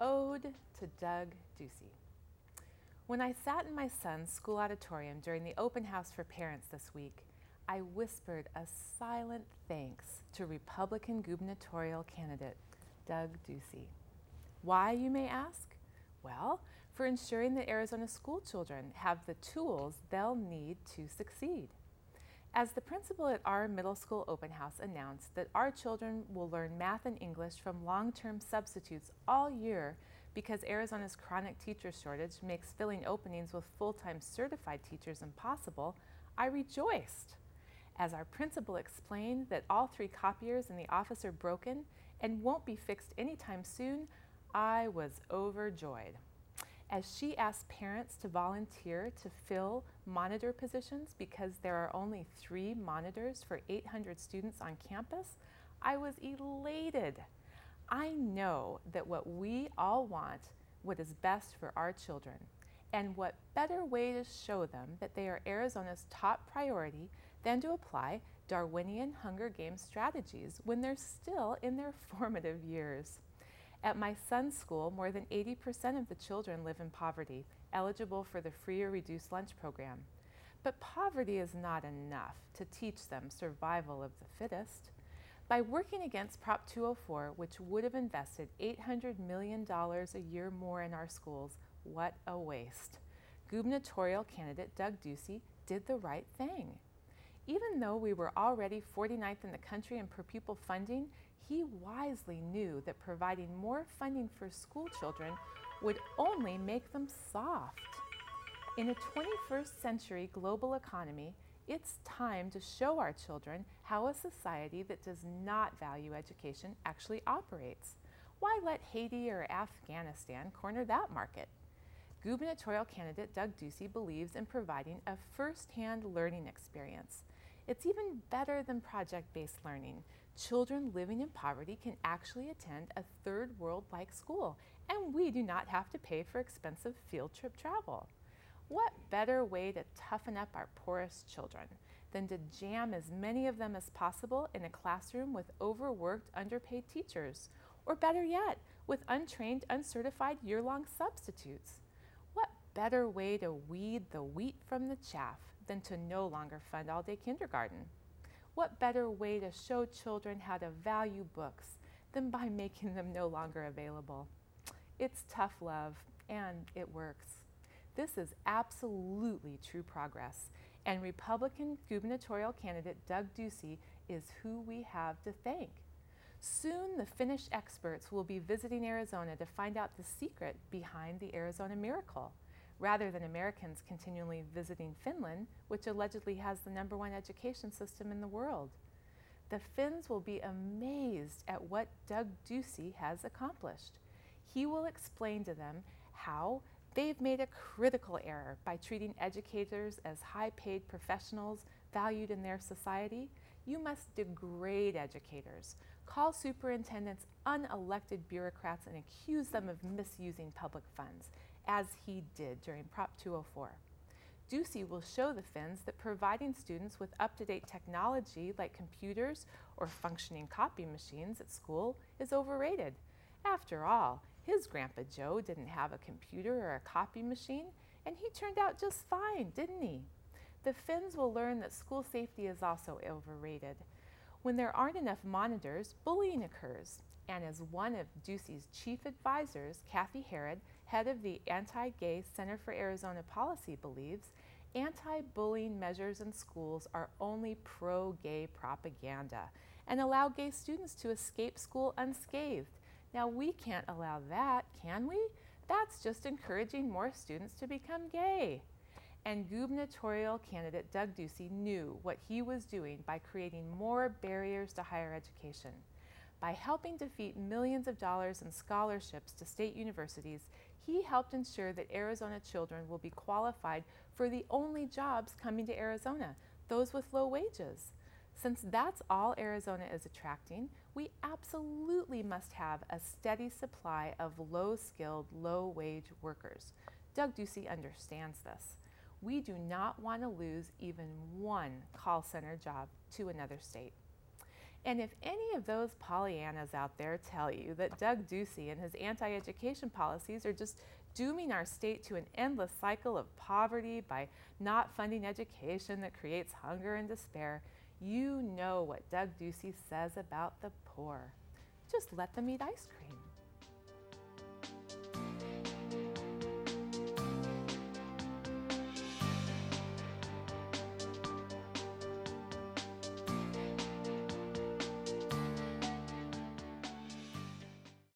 Ode to Doug Ducey. When I sat in my son's school auditorium during the open house for parents this week, I whispered a silent thanks to Republican gubernatorial candidate Doug Ducey. Why, you may ask? Well, for ensuring that Arizona school children have the tools they'll need to succeed. As the principal at our middle school open house announced that our children will learn math and English from long-term substitutes all year because Arizona's chronic teacher shortage makes filling openings with full-time certified teachers impossible, I rejoiced. As our principal explained that all 3 copiers in the office are broken and won't be fixed anytime soon, I was overjoyed. As she asked parents to volunteer to fill monitor positions because there are only 3 monitors for 800 students on campus, I was elated. I know that what we all want, what is best for our children, and what better way to show them that they are Arizona's top priority than to apply Darwinian Hunger Games strategies when they're still in their formative years. At my son's school, more than 80% of the children live in poverty, eligible for the free or reduced lunch program. But poverty is not enough to teach them survival of the fittest. By working against Prop 204, which would have invested $800 million a year more in our schools, what a waste. Gubernatorial candidate Doug Ducey did the right thing. Even though we were already 49th in the country in per pupil funding, he wisely knew that providing more funding for school children would only make them soft. In a 21st century global economy, it's time to show our children how a society that does not value education actually operates. Why let Haiti or Afghanistan corner that market? Gubernatorial candidate Doug Ducey believes in providing a first-hand learning experience. It's even better than project-based learning. Children living in poverty can actually attend a third world-like school, and we do not have to pay for expensive field trip travel. What better way to toughen up our poorest children than to jam as many of them as possible in a classroom with overworked, underpaid teachers, or better yet, with untrained, uncertified year-long substitutes? What better way to weed the wheat from the chaff than to no longer fund all-day kindergarten? What better way to show children how to value books than by making them no longer available? It's tough love, and it works. This is absolutely true progress, and Republican gubernatorial candidate Doug Ducey is who we have to thank. Soon, the Finnish experts will be visiting Arizona to find out the secret behind the Arizona miracle, rather than Americans continually visiting Finland, which allegedly has the #1 education system in the world. The Finns will be amazed at what Doug Ducey has accomplished. He will explain to them how they've made a critical error by treating educators as high-paid professionals valued in their society. You must degrade educators, call superintendents unelected bureaucrats, and accuse them of misusing public funds, as he did during Prop 204. Ducey will show the Finns that providing students with up-to-date technology like computers or functioning copy machines at school is overrated. After all, his Grandpa Joe didn't have a computer or a copy machine, and he turned out just fine, didn't he? The Finns will learn that school safety is also overrated. When there aren't enough monitors, bullying occurs. And as one of Ducey's chief advisors, Kathy Herod, head of the Anti-Gay Center for Arizona Policy, believes, anti-bullying measures in schools are only pro-gay propaganda and allow gay students to escape school unscathed. Now, we can't allow that, can we? That's just encouraging more students to become gay. And gubernatorial candidate Doug Ducey knew what he was doing by creating more barriers to higher education. By helping defeat millions of dollars in scholarships to state universities, he helped ensure that Arizona children will be qualified for the only jobs coming to Arizona, those with low wages. Since that's all Arizona is attracting, we absolutely must have a steady supply of low-skilled, low-wage workers. Doug Ducey understands this. We do not want to lose even one call center job to another state. And if any of those Pollyannas out there tell you that Doug Ducey and his anti-education policies are just dooming our state to an endless cycle of poverty by not funding education that creates hunger and despair, you know what Doug Ducey says about the poor. Just let them eat ice cream.